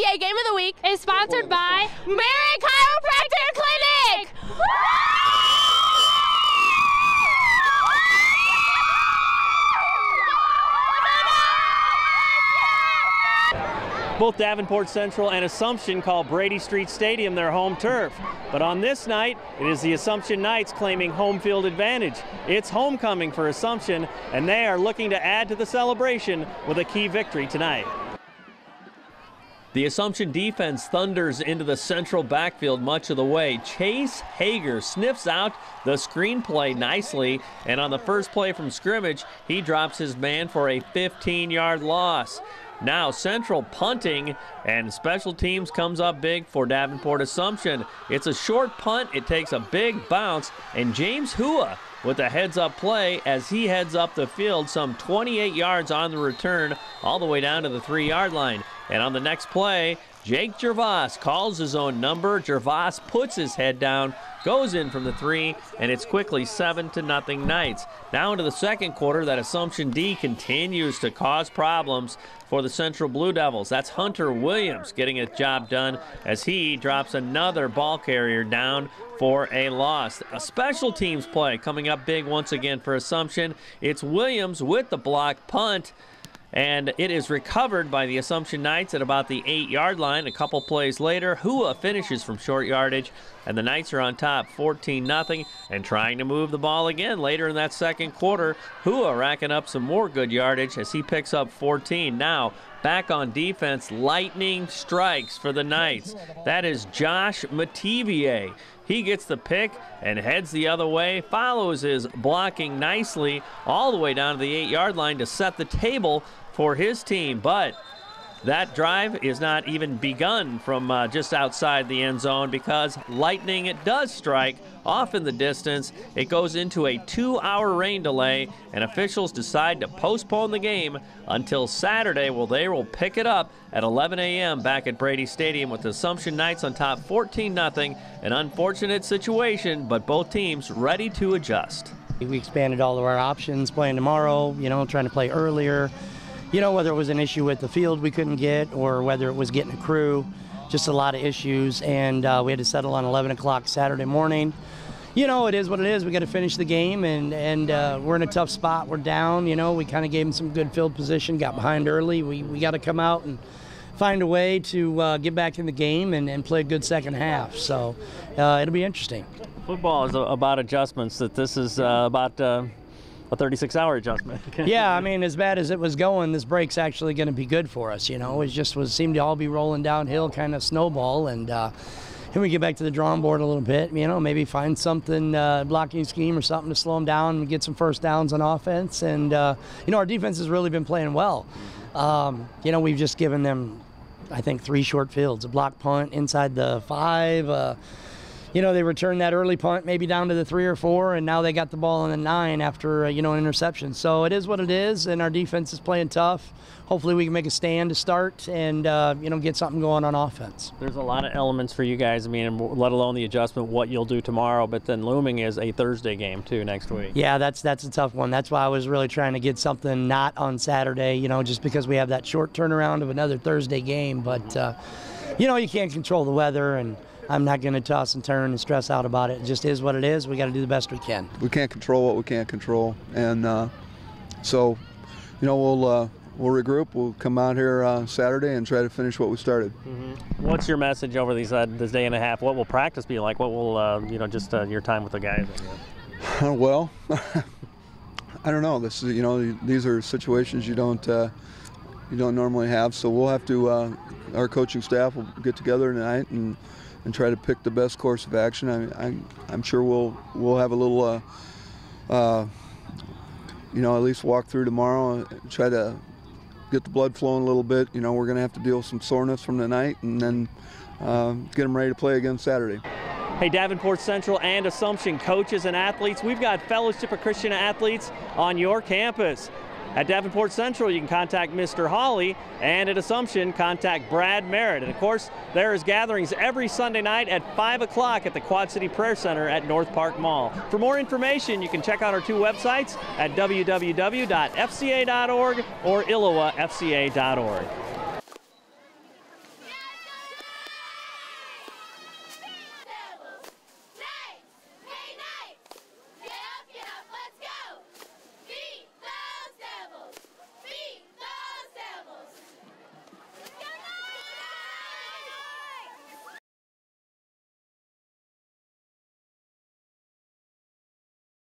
FCA Game of the Week is sponsored by Mary Chiropractor Clinic! Both Davenport Central and Assumption call Brady Street Stadium their home turf. But on this night, it is the Assumption Knights claiming home field advantage. It's homecoming for Assumption, and they are looking to add to the celebration with a key victory tonight. The Assumption defense thunders into the central backfield much of the way. Chase Hager sniffs out the screenplay nicely, and on the first play from scrimmage, he drops his man for a 15-yard loss. Now Central punting, and special teams comes up big for Davenport Assumption. It's a short punt, it takes a big bounce, and James Hua with a heads-up play as he heads up the field some 28 yards on the return all the way down to the 3-yard line. And on the next play, Jake Gervais calls his own number. Gervais puts his head down, goes in from the 3, and it's quickly 7-0 Knights. Now into the second quarter, that Assumption D continues to cause problems for the Central Blue Devils. That's Hunter Williams getting a job done as he drops another ball carrier down for a loss. A special teams play coming up big once again for Assumption. It's Williams with the block punt, and it is recovered by the Assumption Knights at about the 8-yard line. A couple plays later, Hua finishes from short yardage, and the Knights are on top 14-0 and trying to move the ball again later in that second quarter. Hua racking up some more good yardage as he picks up 14. Now back on defense, lightning strikes for the Knights. That is Josh Mativier. He gets the pick and heads the other way, follows his blocking nicely all the way down to the 8-yard line to set the table for his team. But that drive is not even begun from just outside the end zone because lightning, it does strike off in the distance. It goes into a 2-hour rain delay, and officials decide to postpone the game until Saturday. Well, they will pick it up at 11 a.m. back at Brady Stadium with the Assumption Knights on top 14-0. An unfortunate situation, but both teams ready to adjust. We expanded all of our options playing tomorrow, trying to play earlier. Whether it was an issue with the field we couldn't get or whether it was getting a crew, just a lot of issues, and we had to settle on 11 o'clock Saturday morning. It is what it is. We got to finish the game, and we're in a tough spot. We're down. We kind of gave them some good field position, got behind early. We got to come out and find a way to get back in the game and play a good second half. So it'll be interesting. Football is about adjustments. That this is about a 36-hour adjustment. Yeah, I mean, as bad as it was going, this break's actually going to be good for us. It just seemed to all be rolling downhill, kind of snowball, and we get back to the drawing board a little bit. Maybe find something, blocking scheme or something to slow them down and get some first downs on offense. And our defense has really been playing well. We've just given them, I think, 3 short fields, a block punt inside the 5. They returned that early punt maybe down to the 3 or 4, and now they got the ball on the 9 after, an interception. So it is what it is, and our defense is playing tough. Hopefully we can make a stand to start and, get something going on offense. There's a lot of elements for you guys, let alone the adjustment, what you'll do tomorrow, but then looming is a Thursday game, too, next week. Yeah, that's a tough one. That's why I was really trying to get something not on Saturday, just because we have that short turnaround of another Thursday game. But, you can't control the weather, and I'm not going to toss and turn and stress out about it. It just is what it is. We got to do the best we can. We can't control what we can't control, and so, we'll regroup. We'll come out here Saturday and try to finish what we started. Mm-hmm. What's your message over this day and a half? What will practice be like? What will just your time with the guys? Well, I don't know. This is these are situations you don't normally have. So we'll have to. Our coaching staff will get together tonight and try to pick the best course of action. I'm sure we'll have a little, at least walk through tomorrow and try to get the blood flowing a little bit. We're going to have to deal with some soreness from the night and then get them ready to play again Saturday. Hey, Davenport Central and Assumption coaches and athletes, we've got Fellowship of Christian Athletes on your campus. At Davenport Central, you can contact Mr. Hawley, and at Assumption, contact Brad Merritt. And of course, there is gatherings every Sunday night at 5 o'clock at the Quad City Prayer Center at North Park Mall. For more information, you can check out our 2 websites at www.fca.org or illowafca.org.